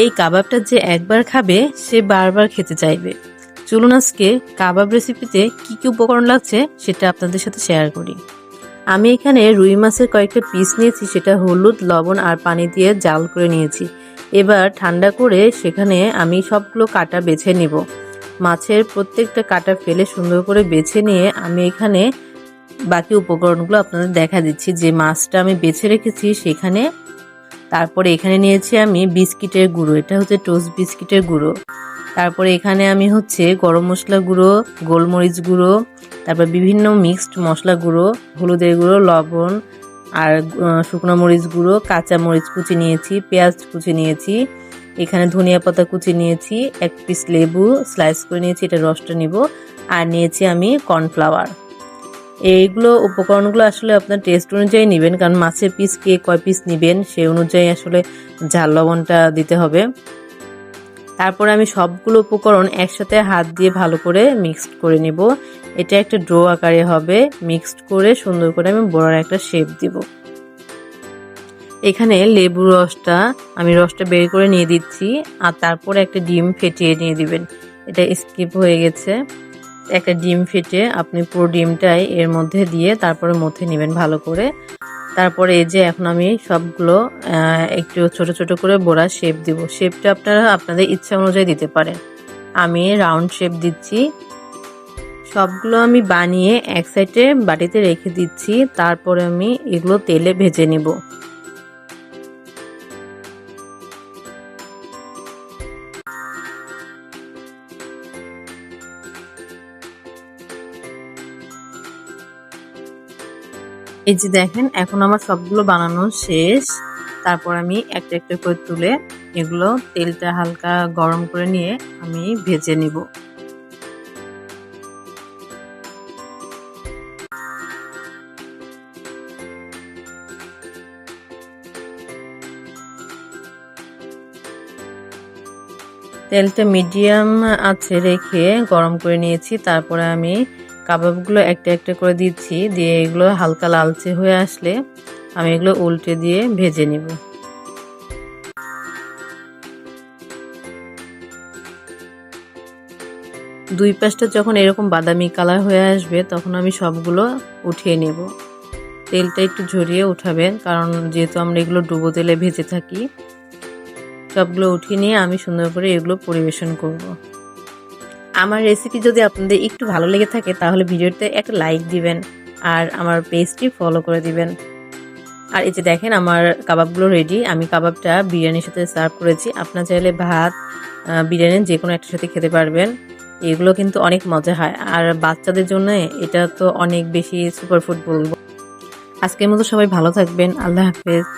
এই কাবাবটা যে একবার খাবে সে বারবার খেতে চাইবে। চলুন আজকে কাবাব রেসিপিতে কি কি উপকরণ লাগছে সেটা আপনাদের সাথে শেয়ার করি। আমি এখানে রুই মাছের কয়েকটা পিস নিয়েছি, সেটা হলুদ, লবণ আর পানি দিয়ে জাল করে নিয়েছি। এবার ঠান্ডা করে সেখানে আমি সবগুলো কাটা বেছে নিব। মাছের প্রত্যেকটা কাটা ফেলে সুন্দর করে বেছে নিয়ে আমি এখানে বাকি উপকরণগুলো আপনাদের দেখা দিচ্ছি। যে মাছটা আমি বেছে রেখেছি সেখানে, তারপরে এখানে নিয়েছি আমি বিস্কিটের গুঁড়ো, এটা হচ্ছে টোস্ট বিস্কিটের গুঁড়ো। তারপরে এখানে আমি হচ্ছে গরম মশলা গুঁড়ো, গোলমরিচ গুঁড়ো, তারপর বিভিন্ন মিক্সড মশলা গুঁড়ো, হলুদের গুঁড়ো, লবণ আর শুকনো মরিচ গুঁড়ো, কাঁচা মরিচ কুচি নিয়েছি, পেঁয়াজ কুচি নিয়েছি, এখানে ধনিয়া পাতা কুচি নিয়েছি, এক পিস লেবু স্লাইস করে নিয়েছি, এটা রসটা নিব, আর নিয়েছি আমি কর্নফ্লাওয়ার। এইগুলো উপকরণগুলো আসলে আপনার টেস্ট অনুযায়ী নেবেন, কারণ মাছের পিস কে কয় পিস নেবেন সেই অনুযায়ী আসলে ঝাল লবণটা দিতে হবে। তারপর আমি সবগুলো উপকরণ একসাথে হাত দিয়ে ভালো করে মিক্সড করে নিব। এটা একটা ডো আকারে হবে। মিক্সড করে সুন্দর করে আমি বড়ার একটা শেপ দিব। এখানে লেবুর রসটা আমি বের করে নিয়ে দিচ্ছি, আর তারপরে একটা ডিম ফেটিয়ে নিয়ে দিবেন। এটা স্কিপ হয়ে গেছে। একটা ডিম ফেটে আপনি পুরো ডিমটাই এর মধ্যে দিয়ে তারপরে মধ্যে নেবেন ভালো করে। তারপরে এই যে এখন আমি সবগুলো একটু ছোট ছোট করে বড়া শেপ দিব। শেপটা আপনারা আপনাদের ইচ্ছা অনুযায়ী দিতে পারেন। আমি রাউন্ড শেপ দিচ্ছি। সবগুলো আমি বানিয়ে এক সাইডে বাটিতে রেখে দিচ্ছি। তারপরে আমি এগুলো তেলে ভেজে নিব। এই যে দেখেন, এখন আমার সবগুলো বানানো শেষ। তারপর আমি একটা একটা করে তুলে এগুলো তেলটা হালকা গরম করে নিয়ে আমি ভেজে নিব। তেলটা মিডিয়াম আছে রেখে গরম করে নিয়েছি। তারপরে আমি কাবাবগুলো একটা একটা করে দিচ্ছি, দিয়ে এগুলো হালকা লালচে হয়ে আসলে আমি এগুলো উল্টে দিয়ে ভেজে নিব। দুই পাশটা যখন এরকম বাদামি কালার হয়ে আসবে তখন আমি সবগুলো উঠিয়ে নেব। তেলটা একটু ঝরিয়ে উঠাবেন, কারণ যেহেতু আমরা এগুলো ডুবো তেলে ভেজে থাকি। সবগুলো উঠিয়ে নিয়ে আমি সুন্দর করে এগুলো পরিবেশন করব। আমার রেসিপি যদি আপনাদের একটু ভালো লেগে থাকে তাহলে ভিডিওতে একটা লাইক দিবেন আর আমার পেজটি ফলো করে দিবেন। আর এই যে দেখেন আমার কাবাবগুলো রেডি। আমি কাবাবটা বিরিয়ানির সাথে সার্ভ করেছি। আপনার চাইলে ভাত, বিরিয়ানি যে কোনো একটার সাথে খেতে পারবেন। এগুলো কিন্তু অনেক মজা হয়, আর বাচ্চাদের জন্য এটা তো অনেক বেশি সুপারফুড বলবো। আজকের মতো সবাই ভালো থাকবেন। আল্লাহ হাফেজ।